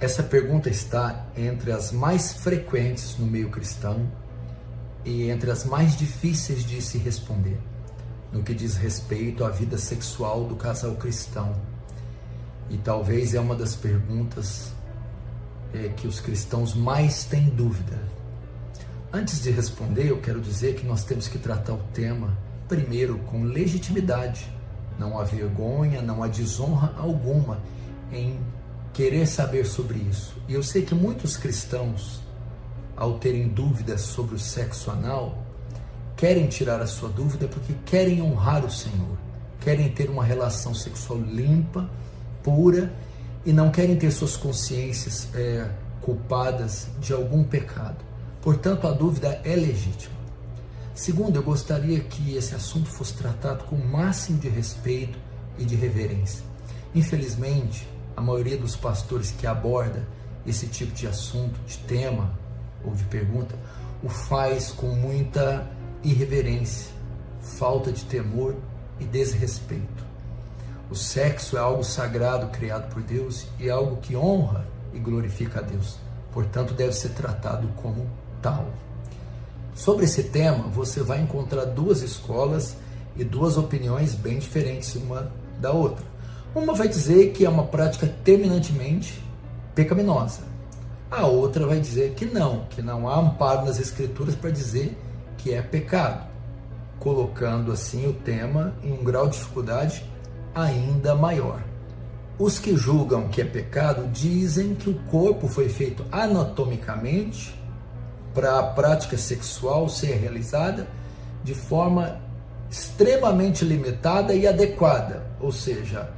Essa pergunta está entre as mais frequentes no meio cristão e entre as mais difíceis de se responder, no que diz respeito à vida sexual do casal cristão. E talvez é uma das perguntas que os cristãos mais têm dúvida. Antes de responder, eu quero dizer que nós temos que tratar o tema, primeiro, com legitimidade. Não há vergonha, não há desonra alguma em querer saber sobre isso. E eu sei que muitos cristãos, ao terem dúvidas sobre o sexo anal, querem tirar a sua dúvida porque querem honrar o Senhor, querem ter uma relação sexual limpa, pura, e não querem ter suas consciências culpadas de algum pecado. Portanto, a dúvida é legítima. Segundo, eu gostaria que esse assunto fosse tratado com o máximo de respeito e de reverência. Infelizmente, a maioria dos pastores que aborda esse tipo de assunto, de tema ou de pergunta, o faz com muita irreverência, falta de temor e desrespeito. O sexo é algo sagrado criado por Deus e é algo que honra e glorifica a Deus. Portanto, deve ser tratado como tal. Sobre esse tema, você vai encontrar duas escolas e duas opiniões bem diferentes uma da outra. Uma vai dizer que é uma prática terminantemente pecaminosa. A outra vai dizer que não há amparo nas Escrituras para dizer que é pecado, colocando assim o tema em um grau de dificuldade ainda maior. Os que julgam que é pecado dizem que o corpo foi feito anatomicamente para a prática sexual ser realizada de forma extremamente limitada e adequada, ou seja,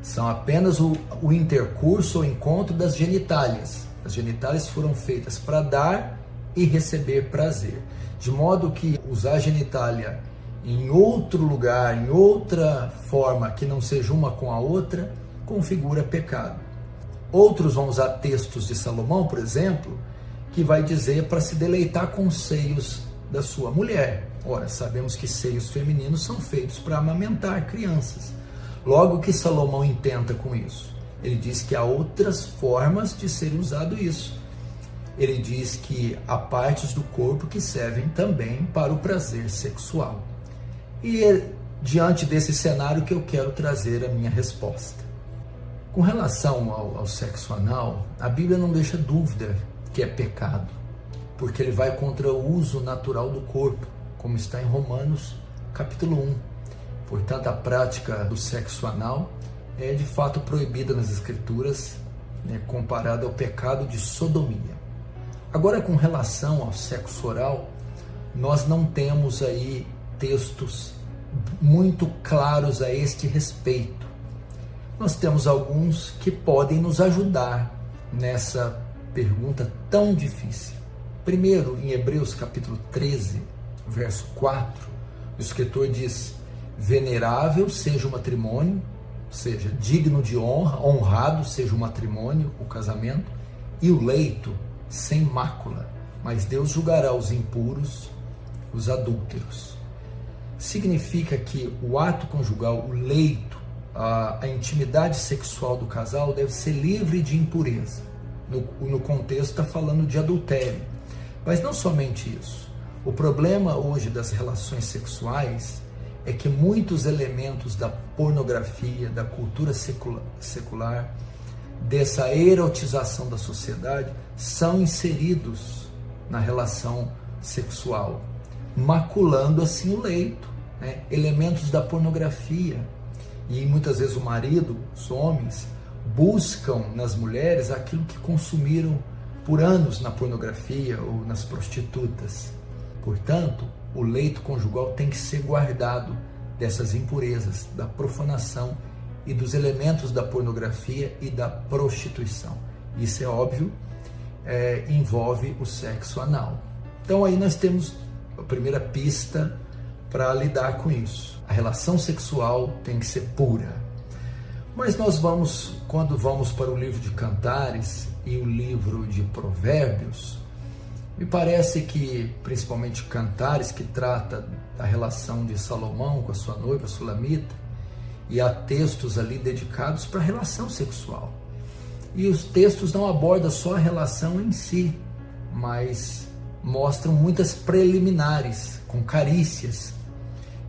são apenas o intercurso ou encontro das genitálias. As genitálias foram feitas para dar e receber prazer, de modo que usar a genitália em outro lugar, em outra forma que não seja uma com a outra, configura pecado. Outros vão usar textos de Salomão, por exemplo, que vai dizer para se deleitar com os seios da sua mulher. Ora, sabemos que seios femininos são feitos para amamentar crianças. Logo, o que Salomão intenta com isso? Ele diz que há outras formas de ser usado isso. Ele diz que há partes do corpo que servem também para o prazer sexual. E é diante desse cenário que eu quero trazer a minha resposta. Com relação ao sexo anal, a Bíblia não deixa dúvida que é pecado, porque ele vai contra o uso natural do corpo, como está em Romanos capítulo 1. Portanto, a prática do sexo anal é de fato proibida nas Escrituras, comparada ao pecado de sodomia. Agora, com relação ao sexo oral, nós não temos aí textos muito claros a este respeito. Nós temos alguns que podem nos ajudar nessa pergunta tão difícil. Primeiro, em Hebreus capítulo 13, verso 4, o escritor diz: venerável seja o matrimônio, ou seja, digno de honra, honrado seja o matrimônio, o casamento, e o leito sem mácula, mas Deus julgará os impuros, os adúlteros. Significa que o ato conjugal, o leito, a intimidade sexual do casal deve ser livre de impureza. No contexto está falando de adultério. Mas não somente isso. O problema hoje das relações sexuais é que muitos elementos da pornografia, da cultura secular, dessa erotização da sociedade, são inseridos na relação sexual, maculando assim o leito, elementos da pornografia. E muitas vezes o marido, os homens, buscam nas mulheres aquilo que consumiram por anos na pornografia ou nas prostitutas. Portanto, o leito conjugal tem que ser guardado dessas impurezas, da profanação e dos elementos da pornografia e da prostituição. Isso é óbvio, envolve o sexo anal. Então aí nós temos a primeira pista para lidar com isso. A relação sexual tem que ser pura. Mas quando vamos para o livro de Cantares e o livro de Provérbios, me parece que, principalmente Cantares, que trata da relação de Salomão com a sua noiva Sulamita, e há textos ali dedicados para a relação sexual. E os textos não abordam só a relação em si, mas mostram muitas preliminares, com carícias.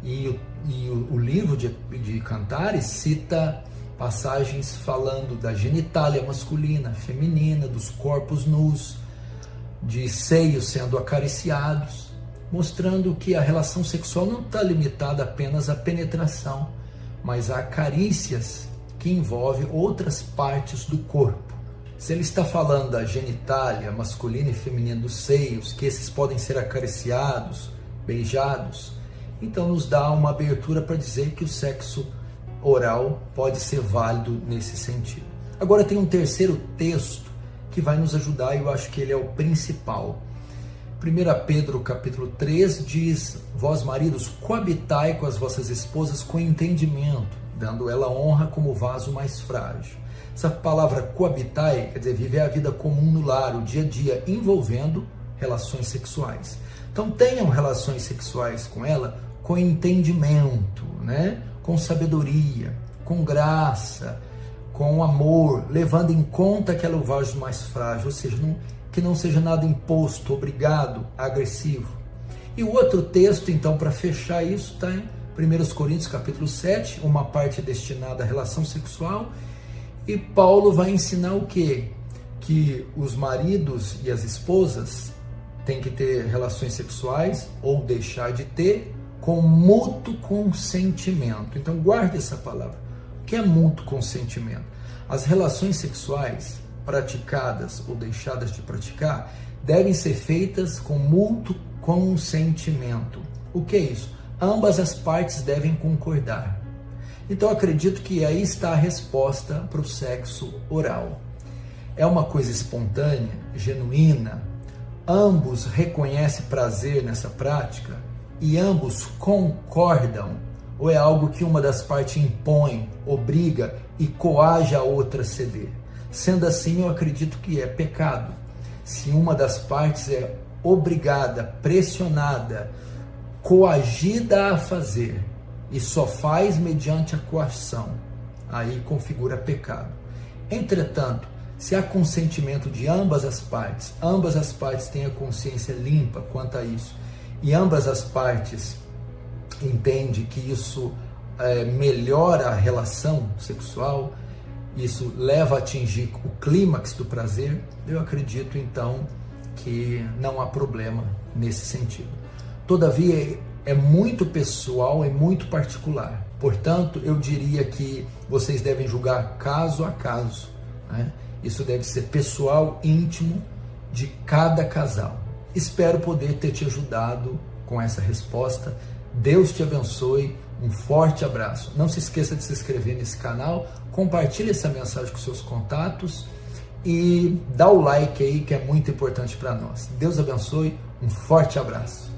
E o livro de Cantares cita passagens falando da genitália masculina, feminina, dos corpos nus, de seios sendo acariciados, mostrando que a relação sexual não está limitada apenas à penetração, mas a carícias que envolvem outras partes do corpo. Se ele está falando da genitália masculina e feminina dos seios, que esses podem ser acariciados, beijados, então nos dá uma abertura para dizer que o sexo oral pode ser válido nesse sentido. Agora tem um terceiro texto que vai nos ajudar, e eu acho que ele é o principal. 1 Pedro capítulo 3 diz: vós maridos, coabitai com as vossas esposas com entendimento, dando ela honra como vaso mais frágil. Essa palavra coabitai quer dizer viver a vida comum no lar, o dia a dia, envolvendo relações sexuais. Então tenham relações sexuais com ela com entendimento, né? Com sabedoria, com graça, com amor, levando em conta que ela é o vaso mais frágil, ou seja, que não seja nada imposto, obrigado, agressivo. E o outro texto, então, para fechar isso, está em 1 Coríntios capítulo 7, uma parte destinada à relação sexual, e Paulo vai ensinar o quê? Que os maridos e as esposas têm que ter relações sexuais, ou deixar de ter, com mútuo consentimento. Então guarde essa palavra. O que é mútuo consentimento? As relações sexuais praticadas ou deixadas de praticar devem ser feitas com mútuo consentimento. O que é isso? Ambas as partes devem concordar. Então acredito que aí está a resposta para o sexo oral. É uma coisa espontânea, genuína, ambos reconhecem prazer nessa prática e ambos concordam, ou é algo que uma das partes impõe, obriga e coage a outra a ceder? Sendo assim, eu acredito que é pecado. Se uma das partes é obrigada, pressionada, coagida a fazer e só faz mediante a coação, aí configura pecado. Entretanto, se há consentimento de ambas as partes têm a consciência limpa quanto a isso, e ambas as partes entendem que isso melhora a relação sexual, isso leva a atingir o clímax do prazer, eu acredito então que não há problema nesse sentido. Todavia, é muito pessoal, é muito particular. Portanto, eu diria que vocês devem julgar caso a caso, né? Isso deve ser pessoal, íntimo de cada casal. Espero poder ter te ajudado com essa resposta. Deus te abençoe. Um forte abraço. Não se esqueça de se inscrever nesse canal, compartilhe essa mensagem com seus contatos e dá o like aí, que é muito importante para nós. Deus abençoe. Um forte abraço.